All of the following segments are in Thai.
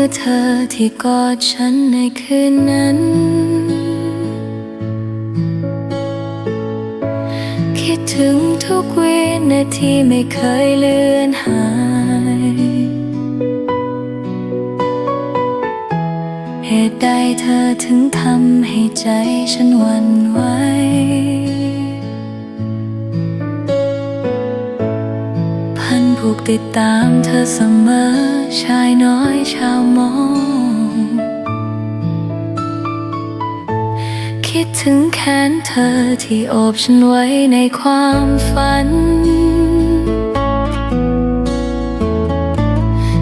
อเธอที่กอดฉันในคืนนั้นคิดถึงทุกวินาทีไม่เคยเลือนหายเหตุใดเธอถึงทำให้ใจฉันหวั่นไหวพันผูกติดตามเธอเสมอชายน้อยชาวมอญคิดถึงแขนเธอที่โอบฉันไว้ในความฝัน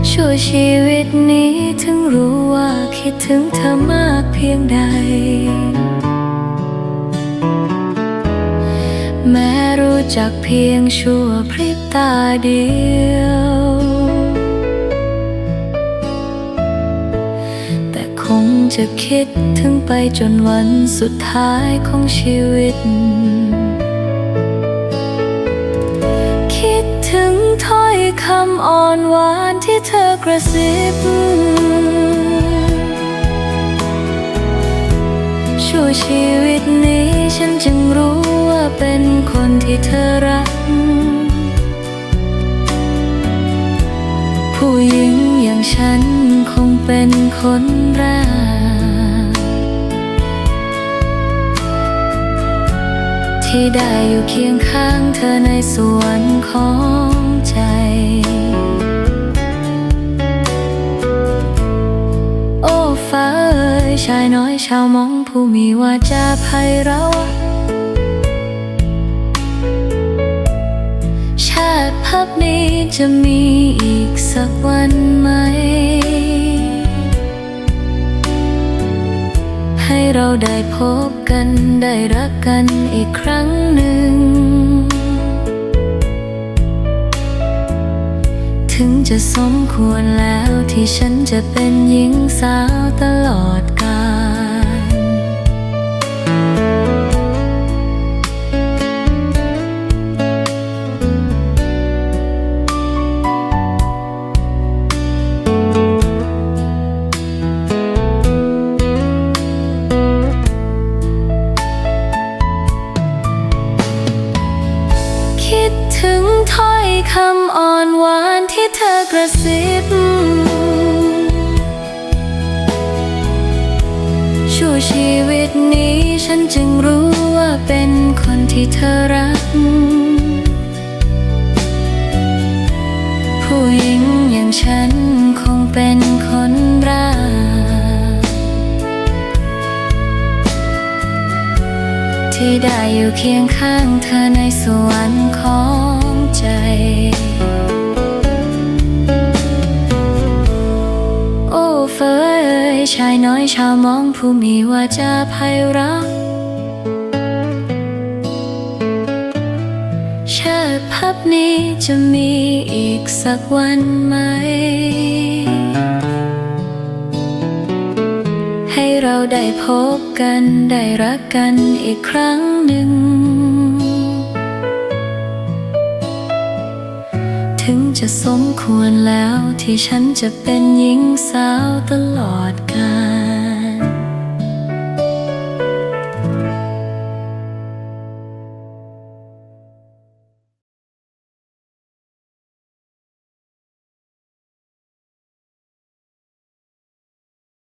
ชั่วชีวิตนี้ถึงรู้ว่าคิดถึงเธอมากเพียงใดแม้รู้จักเพียงชั่วพริบตาเดียวแต่คงจะคิดถึงไปจนวันสุดท้ายของชีวิตคิดถึงถ้อยคำอ่อนหวานที่เธอกระซิบชั่วชีวิตนี้ฉันจึงรู้ว่าเป็นคนที่เธอรักผู้หญิงอย่างฉันคงเป็นคนแรกที่ได้อยู่เคียงข้างเธอในสวนของใจโอ้ฟ้าเอ๋ยชายน้อยชาวมองผู้มีวาจาไพเราะชาติภพนี้จะมีอีกสักวันไหมให้เราได้พบกันได้รักกันอีกครั้งหนึ่งถึงจะสมควรแล้วที่ฉันจะเป็นหญิงสาวตลอดกาลคิดถึงถ้อยคำอ่อนหวานที่เธอกระซิบชั่วชีวิตนี้ฉันจึงรู้ว่าเป็นคนที่เธอรักผู้หญิงอย่างฉันคงเป็นคนรักที่ได้อยู่เคียงข้างเธอในสวรรค์ของใจโอ้เฟ้ยเอ๋ยชายน้อยชาวมองผู้มีวาจาไพเราะชาติภพนี้จะมีอีกสักวันไหมให้เราได้พบกันได้รักกันอีกครั้งหนึ่งถึงจะสมควรแล้วที่ฉันจะเป็นหญิงสาวตลอดกาล